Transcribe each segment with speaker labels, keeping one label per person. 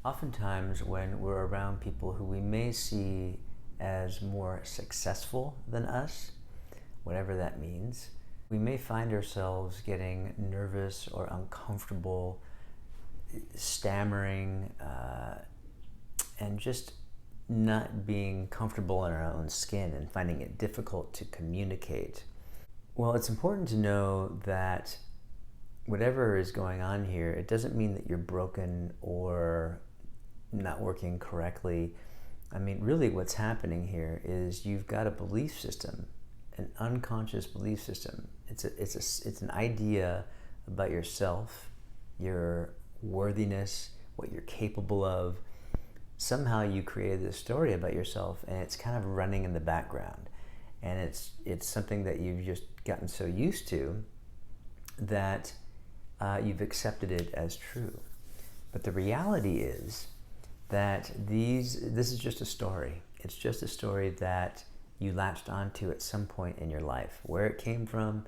Speaker 1: Oftentimes, when we're around people who we may see as more successful than us, whatever that means, we may find ourselves getting nervous or uncomfortable, stammering, and just not being comfortable in our own skin and finding it difficult to communicate. Well, it's important to know that whatever is going on here, it doesn't mean that you're broken or not working correctly. I mean, really what's happening here is you've got a belief system, an unconscious belief system. It's an idea about yourself, your worthiness, what you're capable of. Somehow you created this story about yourself, and it's kind of running in the background. And it's something that you've just gotten so used to that you've accepted it as true. But the reality is that this is just a story. It's just a story that you latched onto at some point in your life. Where it came from,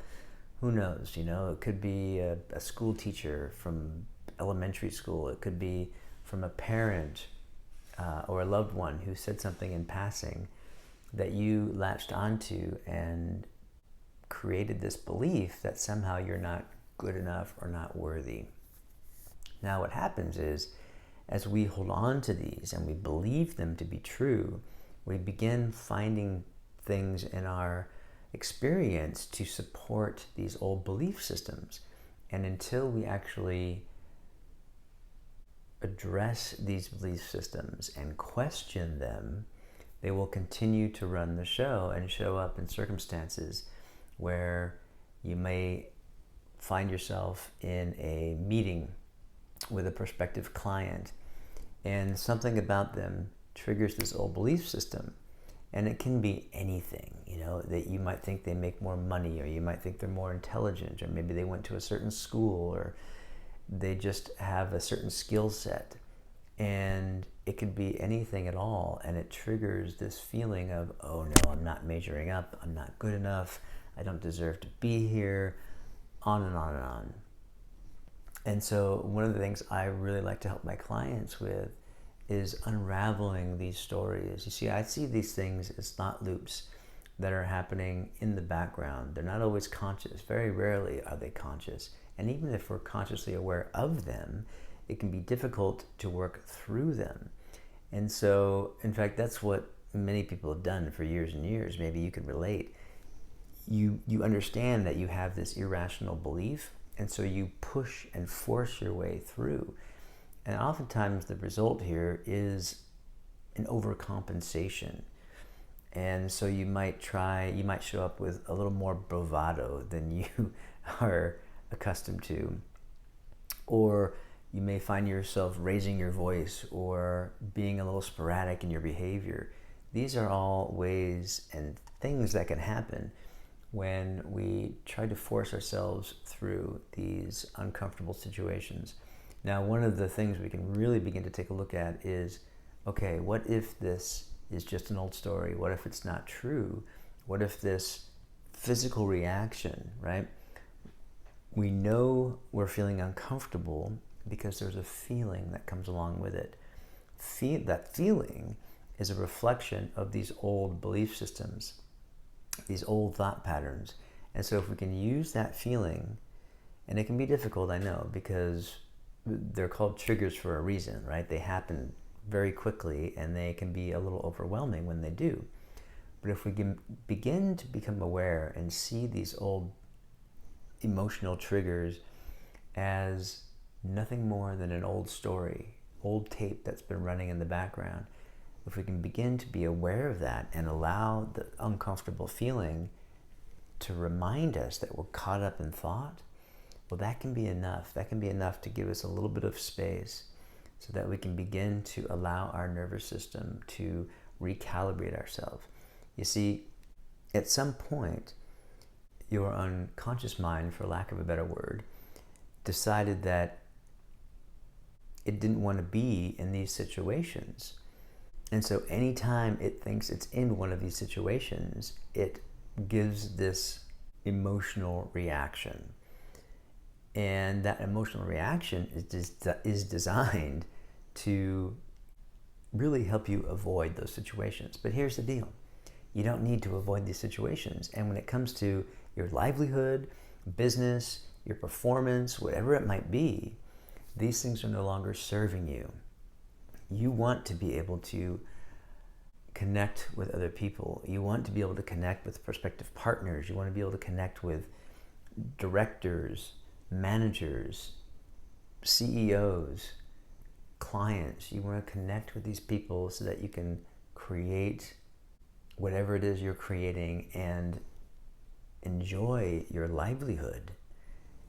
Speaker 1: who knows? You know, it could be a school teacher from elementary school. It could be from a parent or a loved one who said something in passing that you latched onto and created this belief that somehow you're not good enough or not worthy. Now what happens is, as we hold on to these and we believe them to be true, we begin finding things in our experience to support these old belief systems. And until we actually address these belief systems and question them, they will continue to run the show and show up in circumstances where you may find yourself in a meeting with a prospective client and something about them triggers this old belief system. And it can be anything, you know, that you might think they make more money, or you might think they're more intelligent, or maybe they went to a certain school, or they just have a certain skill set. And it could be anything at all, and it triggers this feeling of, oh no, I'm not measuring up, I'm not good enough, I don't deserve to be here, on and on and on. And so one of the things I really like to help my clients with is unraveling these stories. You see, I see these things as thought loops that are happening in the background. They're not always conscious. Very rarely are they conscious. And even if we're consciously aware of them, it can be difficult to work through them. And so, in fact, that's what many people have done for years and years. Maybe you could relate. You understand that you have this irrational belief, and so you push and force your way through. And oftentimes the result here is an overcompensation. And so you might show up with a little more bravado than you are accustomed to. Or you may find yourself raising your voice or being a little sporadic in your behavior. These are all ways and things that can happen when we try to force ourselves through these uncomfortable situations. Now, one of the things we can really begin to take a look at is, okay, what if this is just an old story? What if it's not true? What if this physical reaction, right? We know we're feeling uncomfortable because there's a feeling that comes along with it. That feeling is a reflection of these old belief systems, these old thought patterns. And so if we can use that feeling, and it can be difficult, I know, because they're called triggers for a reason, right? They happen very quickly and they can be a little overwhelming when they do. But if we can begin to become aware and see these old emotional triggers as nothing more than an old story, old tape that's been running in the background, if we can begin to be aware of that and allow the uncomfortable feeling to remind us that we're caught up in thought, well, that can be enough. That can be enough to give us a little bit of space so that we can begin to allow our nervous system to recalibrate ourselves. You see, at some point, your unconscious mind, for lack of a better word, decided that it didn't want to be in these situations. And so anytime it thinks it's in one of these situations, it gives this emotional reaction. And that emotional reaction is designed to really help you avoid those situations. But here's the deal. You don't need to avoid these situations. And when it comes to your livelihood, business, your performance, whatever it might be, these things are no longer serving you. You want to be able to connect with other people. You want to be able to connect with prospective partners. You want to be able to connect with directors, managers, CEOs, clients. You want to connect with these people so that you can create whatever it is you're creating and enjoy your livelihood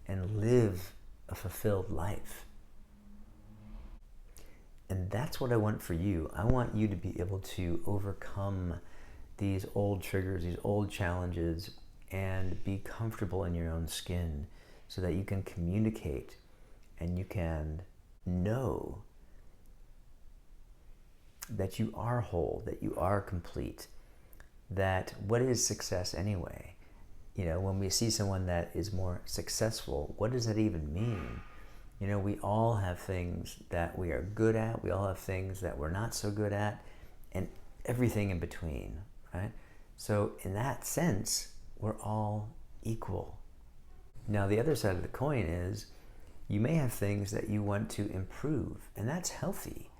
Speaker 1: and live a fulfilled life. And that's what I want for you. I want you to be able to overcome these old triggers, these old challenges, and be comfortable in your own skin so that you can communicate and you can know that you are whole, that you are complete, that what is success anyway? You know, when we see someone that is more successful, what does that even mean? You know, we all have things that we are good at, we all have things that we're not so good at, and everything in between, right? So in that sense, we're all equal. Now, the other side of the coin is you may have things that you want to improve, and that's healthy.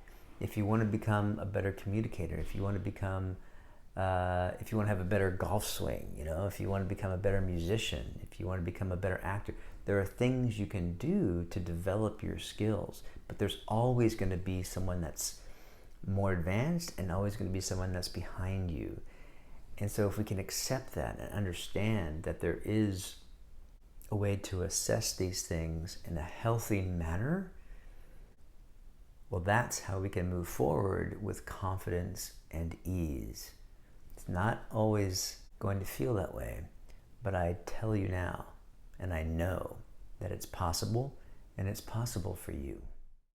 Speaker 1: If you want to become a better communicator, if you want to become, if you want to have a better golf swing, you know, if you want to become a better musician, if you want to become a better actor, there are things you can do to develop your skills, but there's always going to be someone that's more advanced and always going to be someone that's behind you. And so if we can accept that and understand that there is a way to assess these things in a healthy manner, well, that's how we can move forward with confidence and ease. It's not always going to feel that way, but I tell you now, and I know that it's possible, and it's possible for you.